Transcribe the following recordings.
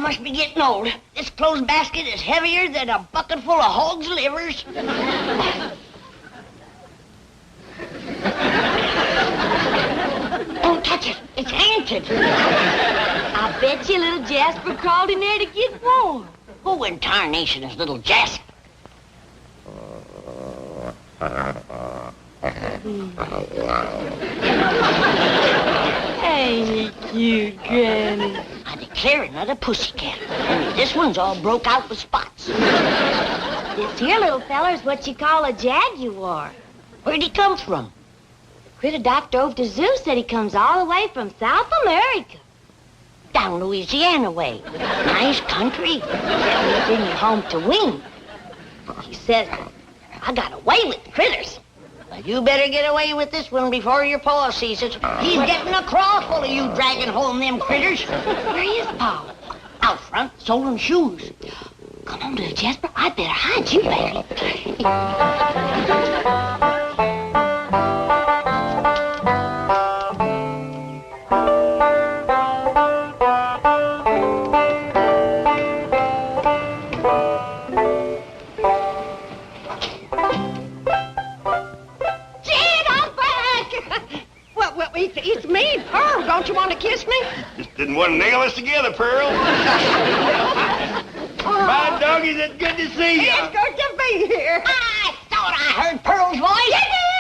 must be getting old. This clothes basket is heavier than a bucket full of hog's livers. Don't touch it. It's haunted. I bet you little Jasper crawled in there to get warm. Who in tarnation is little Jasper? Ain't he cute, Granny? I declare another pussycat. Only this one's all broke out with spots. This here little feller's what you call a jaguar. Where'd he come from? Critter doctor over to zoo said he comes all the way from South America. Down Louisiana way. Nice country. Bring you home to wing. He says, I got away with the critters. Well, you better get away with this one before your pa sees it. He's getting a craw full of you dragging home them critters. Where is Pa? Out front, soling shoes. Come on, little Jasper. I better hide you, baby. It's me, Pearl. Don't you want to kiss me? Just didn't want to nail us together, Pearl. My doggies, it's good to see you. It's good to be here. I thought I heard Pearl's voice. You did,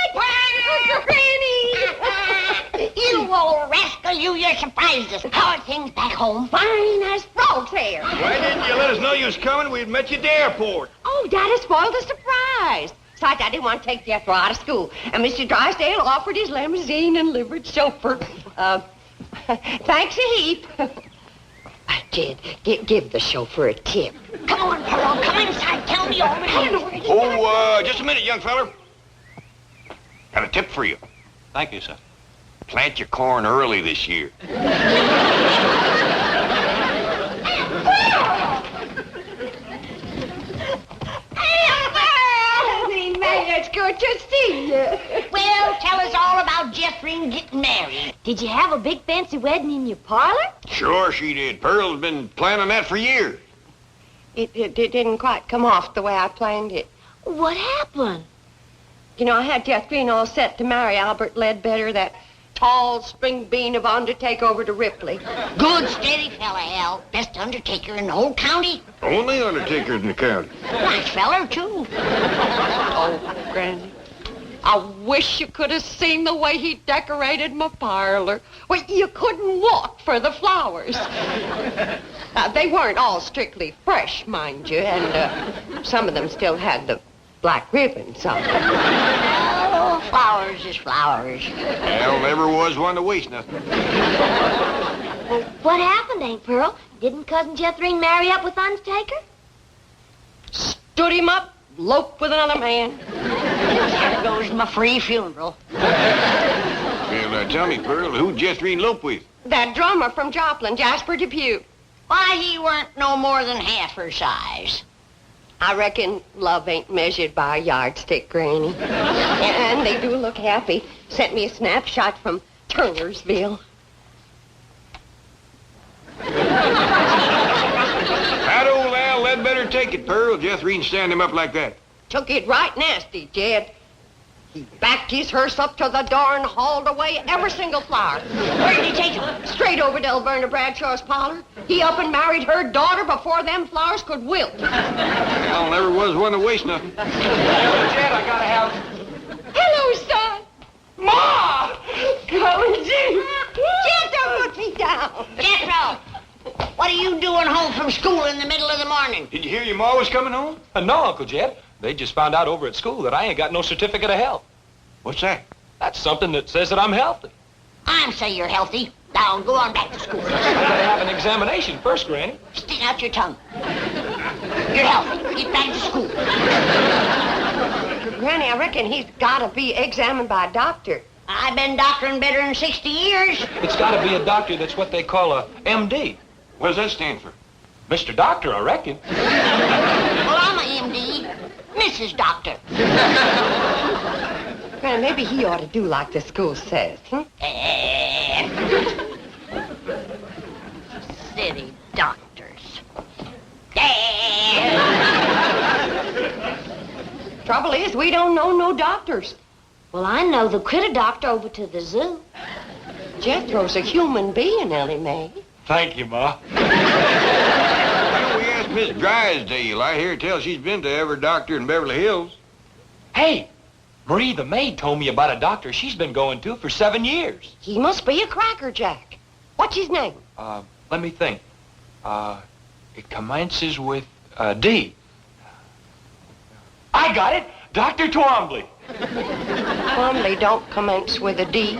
You old rascal, you surprised us. How are things back home? Fine as frog's hair. Why didn't you let us know you was coming? We'd met you at the airport. Oh, Daddy spoiled the surprise. Besides, I didn't want to take Jethro out of school. And Mr. Drysdale offered his limousine and livered chauffeur. Thanks a heap. Jed, give the chauffeur a tip. Come on, Pearl. Come inside. Tell me all about it. Oh, just a minute, young feller. Got a tip for you. Thank you, sir. Plant your corn early this year. It's good to see you. Well, tell us all about DouglasIrene getting married. Did you have a big fancy wedding in your parlor? Sure she did. Pearl's been planning that for years. It didn't quite come off the way I planned it. What happened? You know, I had DouglasIrene all set to marry Albert Ledbetter, that tall spring bean of undertaker over to Ripley. Good, steady fella, Al. Best undertaker in the whole county. Only undertaker in the county. Nice feller, too. Oh, Granny, I wish you could have seen the way he decorated my parlor. Well, you couldn't walk for the flowers. They weren't all strictly fresh, mind you, and some of them still had the black ribbons on them. Oh, flowers is flowers. Al never was one to waste nothing. Well, what happened, Aunt Pearl? Didn't Cousin DouglasIrene marry up with Undertaker? Stood him up, eloped with another man. There goes my free funeral. Well, tell me, Pearl, who'd DouglasIrene elope with? That drummer from Joplin, Jasper Depew. Why, he weren't no more than half her size. I reckon love ain't measured by a yardstick, Granny. And they do look happy. Sent me a snapshot from Turnersville. How'd old Al Ledbetter take it, Pearl? DouglasIrene stand him up like that. Took it right nasty, Jed. He backed his hearse up to the door and hauled away every single flower. Where did he take him? Straight over to Elverna Bradshaw's parlor. He up and married her daughter before them flowers could wilt. Al never was one to waste nothing. Jed, I gotta have... Hello, son. Ma! Come and see. Jed, don't put me down. Jethro, what are you doing home from school in the middle of the morning? Did you hear your ma was coming home? No, Uncle Jed. They just found out over at school that I ain't got no certificate of health. What's that? That's something that says that I'm healthy. I'm say you're healthy. Now go on back to school. I gotta have an examination first, Granny. Stick out your tongue. You're healthy. Get back to school. Granny, I reckon he's got to be examined by a doctor. I've been doctoring better than 60 years. It's gotta be a doctor that's what they call a MD. What does that stand for? Mr. Doctor, I reckon. Well, I'm a MD. Mrs. Doctor. Granny, maybe he ought to do like the school says, City doctors. Trouble is, we don't know no doctors. Well, I know the critter doctor over to the zoo. Jethro's a human being, Ellie Mae. Thank you, Ma. Well, we asked Miss Drysdale. I hear tell she's been to every doctor in Beverly Hills. Hey, Marie the maid told me about a doctor she's been going to for 7 years. He must be a crackerjack. What's his name? Let me think. It commences with D. I got it! Dr. Twombly. Twombly don't commence with a D.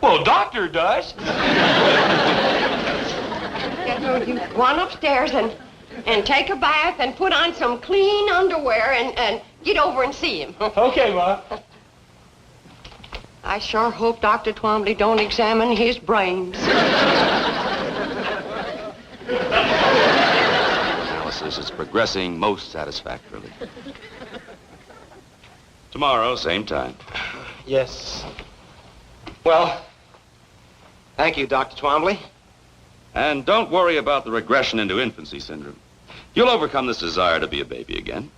Well, doctor does. Jethro, you go on upstairs and take a bath and put on some clean underwear and get over and see him. Okay, Ma. I sure hope Dr. Twombly don't examine his brains. Analysis is progressing most satisfactorily. Tomorrow, same time. Yes. Well, thank you, Dr. Twombly. And don't worry about the regression into infancy syndrome. You'll overcome this desire to be a baby again.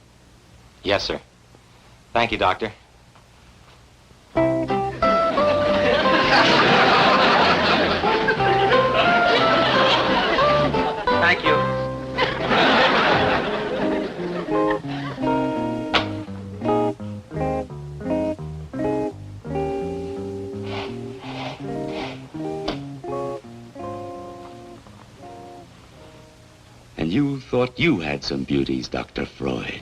Yes, sir. Thank you, Doctor. Thank you. And you thought you had some beauties, Dr. Freud.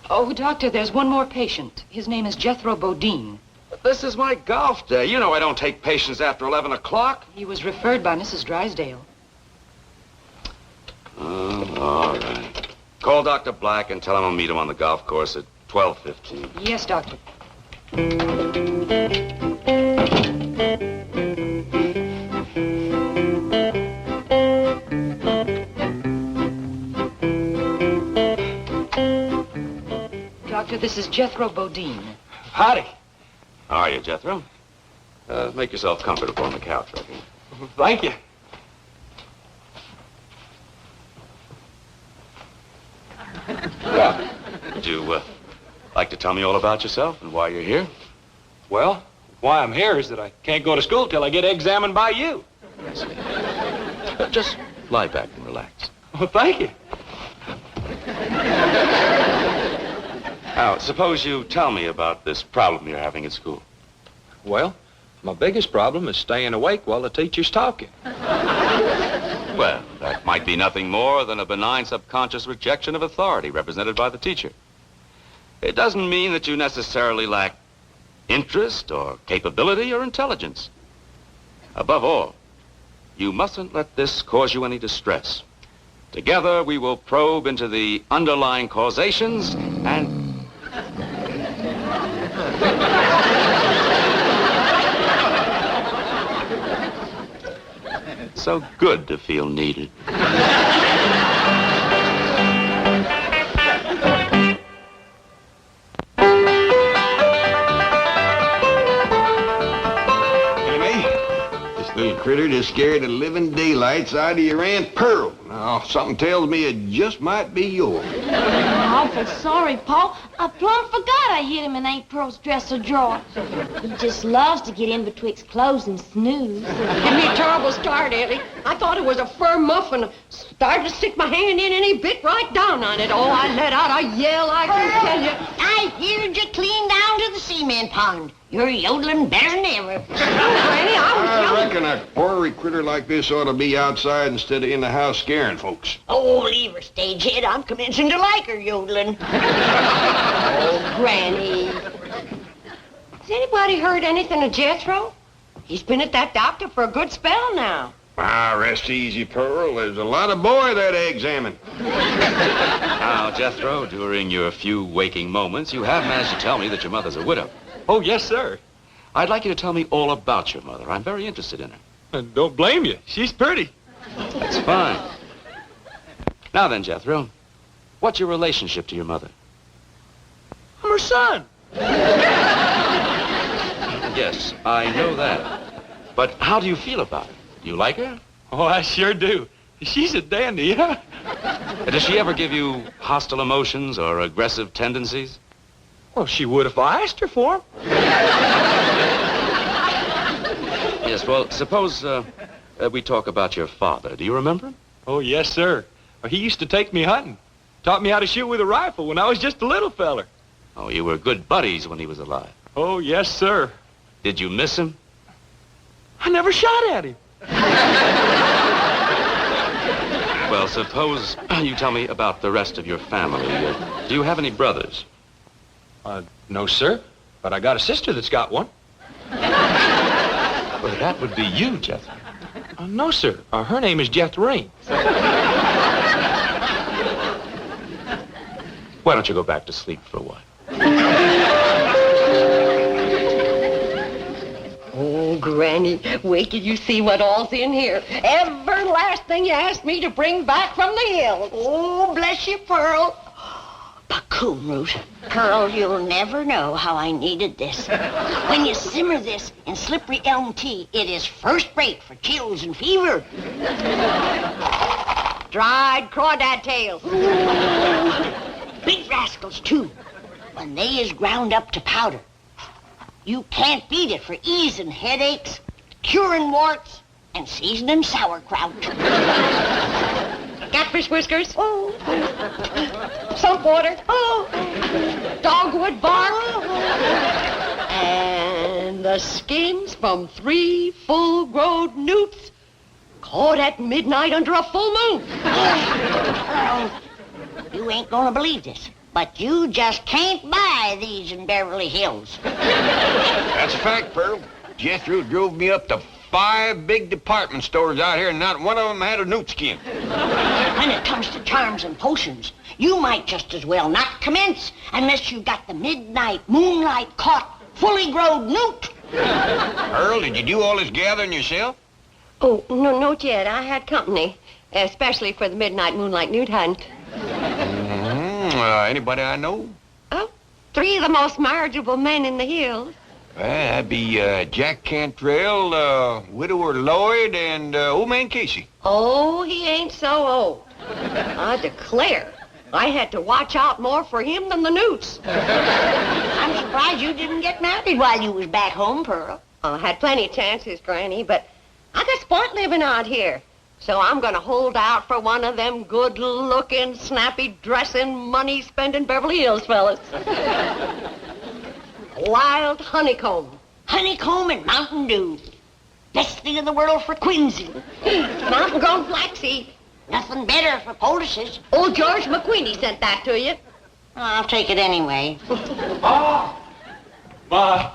Oh, Doctor, there's one more patient. His name is Jethro Bodine. This is my golf day. You know I don't take patients after 11 o'clock. He was referred by Mrs. Drysdale. Oh, all right. Call Dr. Black and tell him I'll meet him on the golf course at 12:15. Yes, Doctor. Doctor, this is Jethro Bodine. Howdy. How are you, Jethro? Make yourself comfortable on the couch right here. Thank you. Well, would you like to tell me all about yourself and why you're here? Well, why I'm here is that I can't go to school till I get examined by you. I see. Just lie back and relax. Well, thank you. Now, suppose you tell me about this problem you're having at school. Well, my biggest problem is staying awake while the teacher's talking. Well, that might be nothing more than a benign subconscious rejection of authority represented by the teacher. It doesn't mean that you necessarily lack interest or capability or intelligence. Above all, you mustn't let this cause you any distress. Together, we will probe into the underlying causations and... So good to feel needed. Little critter just scared the living daylights out of your Aunt Pearl. Now, something tells me it just might be yours. I'm awful sorry, Paul. I plumb forgot I hid him in Aunt Pearl's dresser drawer. He just loves to get in betwixt clothes and snooze. Give me a terrible start, Ellie. I thought it was a fur muffin. Started to stick my hand in and he bit right down on it. Oh, I let out a yell, I can tell you. I heard you clean down to the cement pond. You're yodeling better than ever. Granny, I reckon a quarry critter like this ought to be outside instead of in the house scaring folks. Oh, leave her, stagehead. I'm commencing to like her yodeling. Oh, Granny. Has anybody heard anything of Jethro? He's been at that doctor for a good spell now. Ah, rest easy, Pearl. There's a lot of boy that examine. Now, Jethro, during your few waking moments, you have managed to tell me that your mother's a widow. Oh, yes, sir. I'd like you to tell me all about your mother. I'm very interested in her. Don't blame you. She's pretty. That's fine. Now then, Jethro, what's your relationship to your mother? I'm her son. Yes, I know that. But how do you feel about her? Do you like her? Oh, I sure do. She's a dandy, huh? Does she ever give you hostile emotions or aggressive tendencies? Well, she would if I asked her for 'em. Yes, well, suppose we talk about your father. Do you remember him? Oh, yes, sir. Well, he used to take me hunting. Taught me how to shoot with a rifle when I was just a little feller. Oh, you were good buddies when he was alive. Oh, yes, sir. Did you miss him? I never shot at him. Well, suppose you tell me about the rest of your family. Do you have any brothers? No, sir. But I got a sister that's got one. Well, that would be you, Jeff. No, sir. Her name is DouglasIrene. Why don't you go back to sleep for a while? Oh, Granny, wait till you see what all's in here. Every last thing you asked me to bring back from the hills. Oh, bless you, Pearl. Cocoon root. Pearl, you'll never know how I needed this. When you simmer this in slippery elm tea, it is first rate for chills and fever. Dried crawdad tails. Big rascals, too. When they is ground up to powder. You can't beat it for easing headaches, curing warts, and seasoning sauerkraut. Catfish whiskers. Oh. Sump water. Oh. Dogwood bark. And the skins from 3 full-grown newts caught at midnight under a full moon. You ain't gonna believe this, but you just can't buy these in Beverly Hills. That's a fact, Pearl. Jethro drove me up to 5 big department stores out here, and not one of them had a newt skin. When it comes to charms and potions, you might just as well not commence unless you got the midnight moonlight caught, fully grown newt. Pearl, did you do all this gathering yourself? Oh, no, not yet. I had company, especially for the midnight moonlight newt hunt. Anybody I know? Oh, 3 of the most marriageable men in the hills. That'd be Jack Cantrell, Widower Lloyd, and Old Man Casey. Oh, he ain't so old. I declare, I had to watch out more for him than the newts. I'm surprised you didn't get married while you was back home, Pearl. I had plenty of chances, Granny, but I got sport living out here. So I'm going to hold out for one of them good-looking, snappy-dressing, money-spending Beverly Hills fellas. Wild honeycomb. Honeycomb and Mountain Dew. Best thing in the world for quinsy. Mountain-grown flaxseed. Nothing better for poultices. Old George McQueenie sent that to you. I'll take it anyway. Ma! Ma!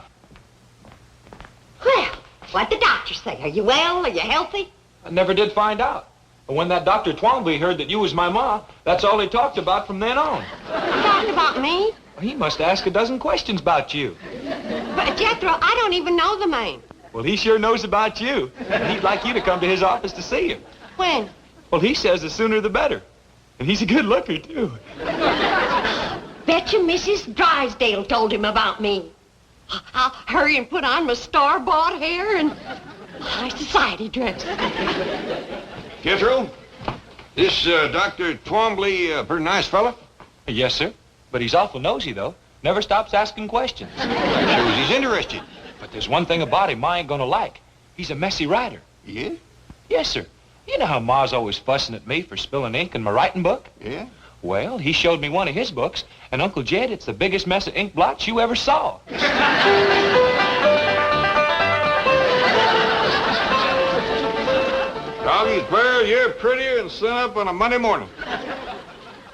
Well, what'd the doctor say? Are you well? Are you healthy? I never did find out. But when that Dr. Twombly heard that you was my ma, that's all he talked about from then on. Talking about me? Well, he must ask a dozen questions about you. But, Jethro, I don't even know the man. Well, he sure knows about you. And he'd like you to come to his office to see him. When? Well, he says the sooner the better. And he's a good looker, too. Betcha Mrs. Drysdale told him about me. I'll hurry and put on my star-bought hair and high society dress. Jethro, this Dr. Twombly, pretty nice fella? Yes, sir. But he's awful nosy, though. Never stops asking questions. Shows he's interested. But there's one thing about him Ma ain't gonna like. He's a messy writer. Yeah? Yes, sir. You know how Ma's always fussing at me for spilling ink in my writing book? Yeah? Well, he showed me one of his books, and Uncle Jed, it's the biggest mess of ink blots you ever saw. Doggy Pearl, you're prettier than sun up on a Monday morning.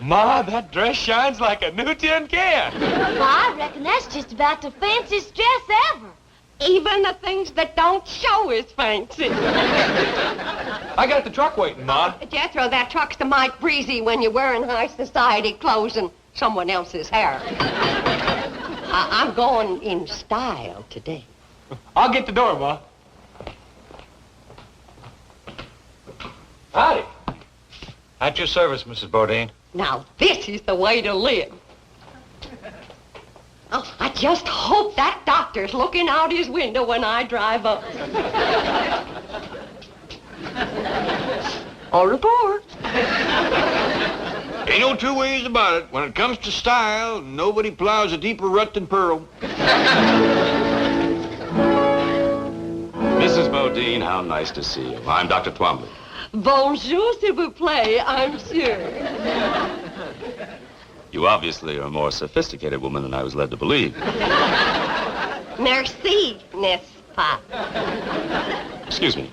Ma, that dress shines like a new tin can. I reckon that's just about the fanciest dress ever. Even the things that don't show is fancy. I got the truck waiting, Ma. Jethro, that truck's the mite breezy when you're wearing high society clothes and someone else's hair. I'm going in style today. I'll get the door, Ma. Howdy. At your service, Mrs. Bodine. Now, this is the way to live. Oh, I just hope that doctor's looking out his window when I drive up. On the board. Ain't no two ways about it. When it comes to style, nobody plows a deeper rut than Pearl. Mrs. Bodine, how nice to see you. I'm Dr. Twombly. Bonjour, s'il vous plaît, I'm sure. You obviously are a more sophisticated woman than I was led to believe. Merci, n'est-ce pas? Excuse me.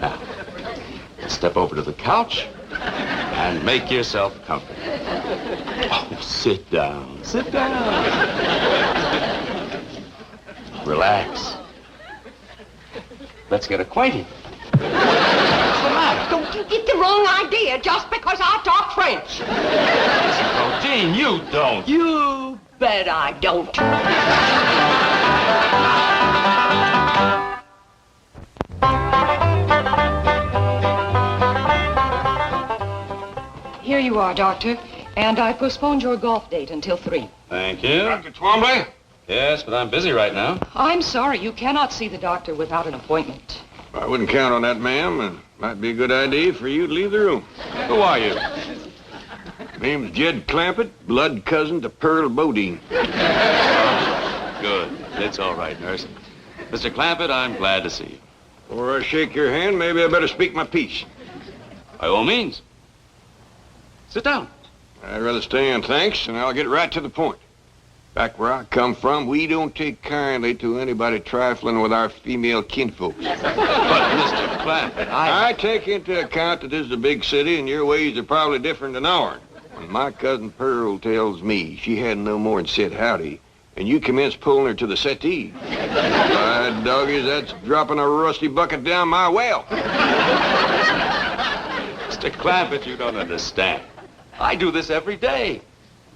Now, step over to the couch and make yourself comfortable. Oh, sit down. Sit down. Relax. Let's get acquainted. What's the matter? Don't you get the wrong idea just because I talk French. Oh, Gene, you don't. You bet I don't. Here you are, Doctor. And I postponed your golf date until 3. Thank you. Dr. Twombly? Yes, but I'm busy right now. I'm sorry, you cannot see the doctor without an appointment. I wouldn't count on that, ma'am. It might be a good idea for you to leave the room. Who are you? Name's Jed Clampett, blood cousin to Pearl Bodine. Good. It's all right, nurse. Mr. Clampett, I'm glad to see you. Before I shake your hand, maybe I better speak my piece. By all means. Sit down. I'd rather stay on, thanks, and I'll get right to the point. Back where I come from, we don't take kindly to anybody trifling with our female kinfolks. But, Mr. Clampett, I take into account that this is a big city and your ways are probably different than ours. When my cousin Pearl tells me she hadn't no more than said howdy, and you commence pulling her to the settee. By doggies, that's dropping a rusty bucket down my well. Mr. Clampett, you don't understand. I do this every day.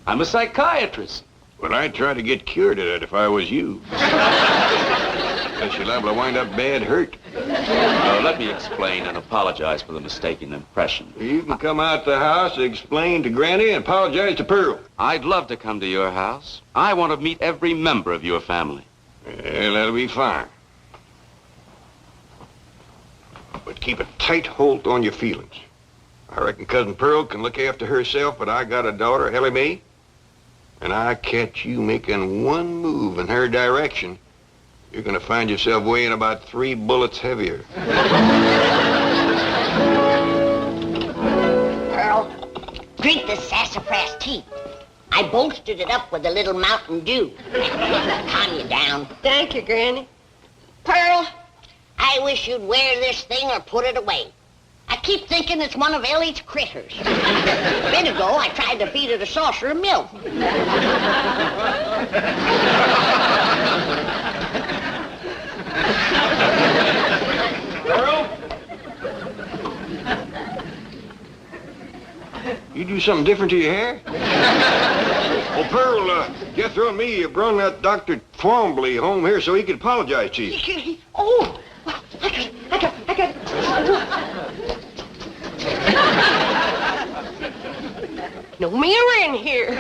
I'm a psychiatrist. Well, I'd try to get cured of it if I was you. Unless you're liable to wind up bad hurt. Let me explain and apologize for the mistaken impression. You can come out the house, explain to Granny, and apologize to Pearl. I'd love to come to your house. I want to meet every member of your family. Well, that'll be fine. But keep a tight hold on your feelings. I reckon Cousin Pearl can look after herself, but I got a daughter, Ellie Mae, and I catch you making one move in her direction, you're going to find yourself weighing about 3 bullets heavier. Pearl, drink this sassafras tea. I bolstered it up with a little Mountain Dew. Calm you down. Thank you, Granny. Pearl, I wish you'd wear this thing or put it away. I keep thinking it's one of Ellie's critters. A bit ago, I tried to feed it a saucer of milk. Pearl? You do something different to your hair? Well, Pearl, Jethro and me brought that Dr. Twombly home here so he could apologize to you. Oh, I got. No mirror in here.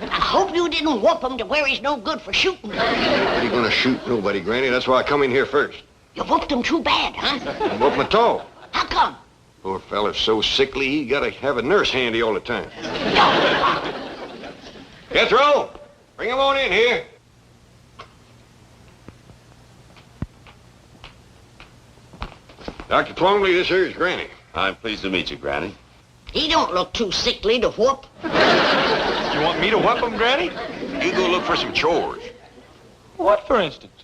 I hope you didn't whoop him to where he's no good for shooting. Nobody gonna shoot nobody, Granny. That's why I come in here first. You whooped him too bad, huh? And whoop him at all. How come? Poor fella's so sickly, he gotta have a nurse handy all the time. Jethro, bring him on in here. Dr. Twombly, this here's Granny. I'm pleased to meet you, Granny. He don't look too sickly to whoop. You want me to whoop him, Granny? You go look for some chores. What, for instance?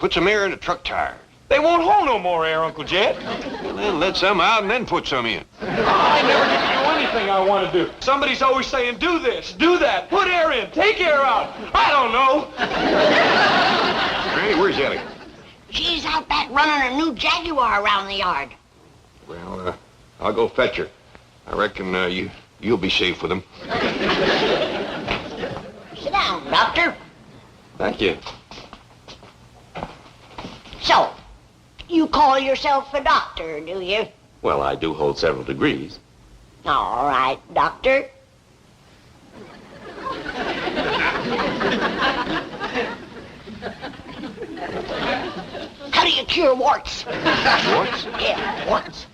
Put some air in the truck tire. They won't hold no more air, Uncle Jed. Well, then let some out and then put some in. I never get to do anything I want to do. Somebody's always saying, do this, do that, put air in, take air out. I don't know. Granny, where's Ellie? She's out back running a new Jaguar around the yard. Well, I'll go fetch her. I reckon you'll be safe with him. Doctor. Thank you. So, you call yourself a doctor, do you? Well, I do hold several degrees. All right, doctor. How do you cure warts? Warts? Yeah, warts.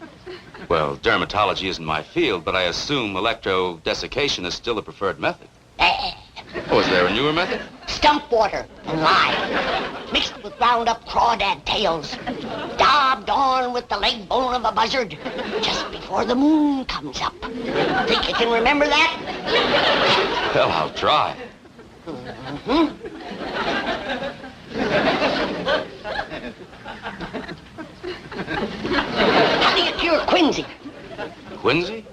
Well, dermatology isn't my field, but I assume electrodesiccation is still the preferred method. Oh, is there a newer method? Stump water and lye, mixed with ground up crawdad tails, daubed on with the leg bone of a buzzard, just before the moon comes up. Think you can remember that? Well, I'll try. How do you cure quinsy? Quinsy?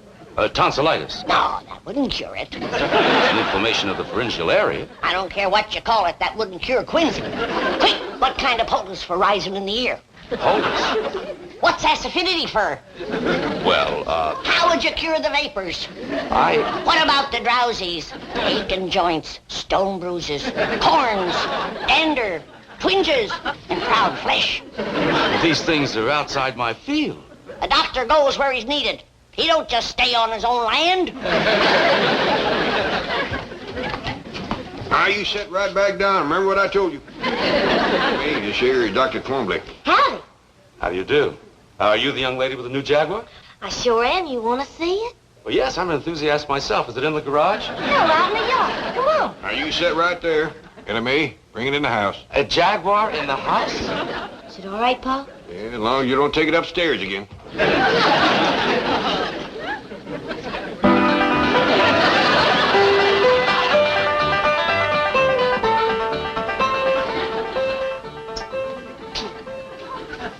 Tonsillitis. No, that wouldn't cure it. It's an inflammation of the pharyngeal area. I don't care what you call it, that wouldn't cure quinsy. Quick, what kind of potence for rising in the ear? Polis. What's acidity for? Well, How would you cure the vapors? I... What about the drowsies? Aching joints, stone bruises, corns, dander, twinges, and proud flesh. These things are outside my field. A doctor goes where he's needed. He don't just stay on his own land. Now, you sit right back down. Remember what I told you. Hey, this here is Dr. Twombly. Howdy. How do you do? Are you the young lady with the new Jaguar? I sure am. You want to see it? Well, yes, I'm an enthusiast myself. Is it in the garage? Yeah, out in the yard. Come on. Now, you sit right there. Enemy, bring it in the house. A Jaguar in the house? Is it all right, Pa? Yeah, as long as you don't take it upstairs again.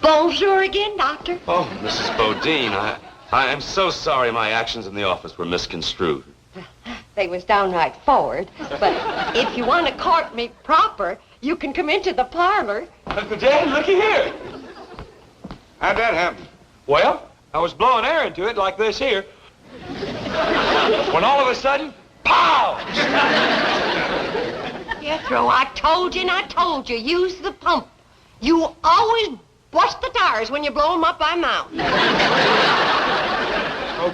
Bonjour again, Doctor. Oh, Mrs. Bodine, I am so sorry my actions in the office were misconstrued. They was downright forward, but if you want to court me proper, you can come into the parlor. Uncle Dad, looky here. How'd that happen? Well, I was blowing air into it like this here. When all of a sudden, pow! Jethro, I told you and I told you, use the pump. You always bust the tires when you blow them up by mouth.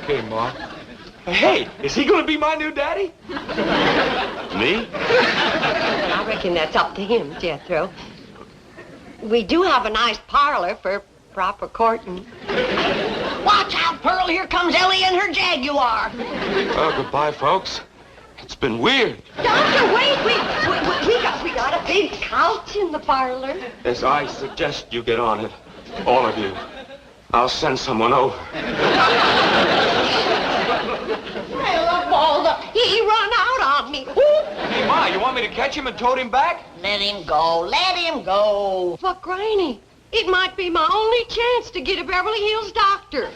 Okay, Ma. Hey, is he going to be my new daddy? Me? I reckon that's up to him, Jethro. We do have a nice parlor for proper courting. Watch out, Pearl. Here comes Ellie and her Jaguar. Oh, goodbye, folks. It's been weird. Doctor, wait. We got a big couch in the parlor. As I suggest you get on it, all of you. I'll send someone over. Well, Balda, he run out on me. Hey, Ma, you want me to catch him and tote him back? Let him go. Let him go. But, Granny, it might be my only chance to get a Beverly Hills doctor.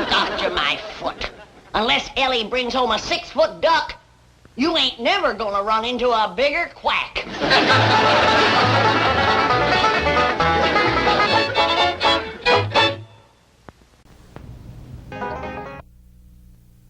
Doctor my foot. Unless Ellie brings home a 6-foot duck, you ain't never gonna run into a bigger quack.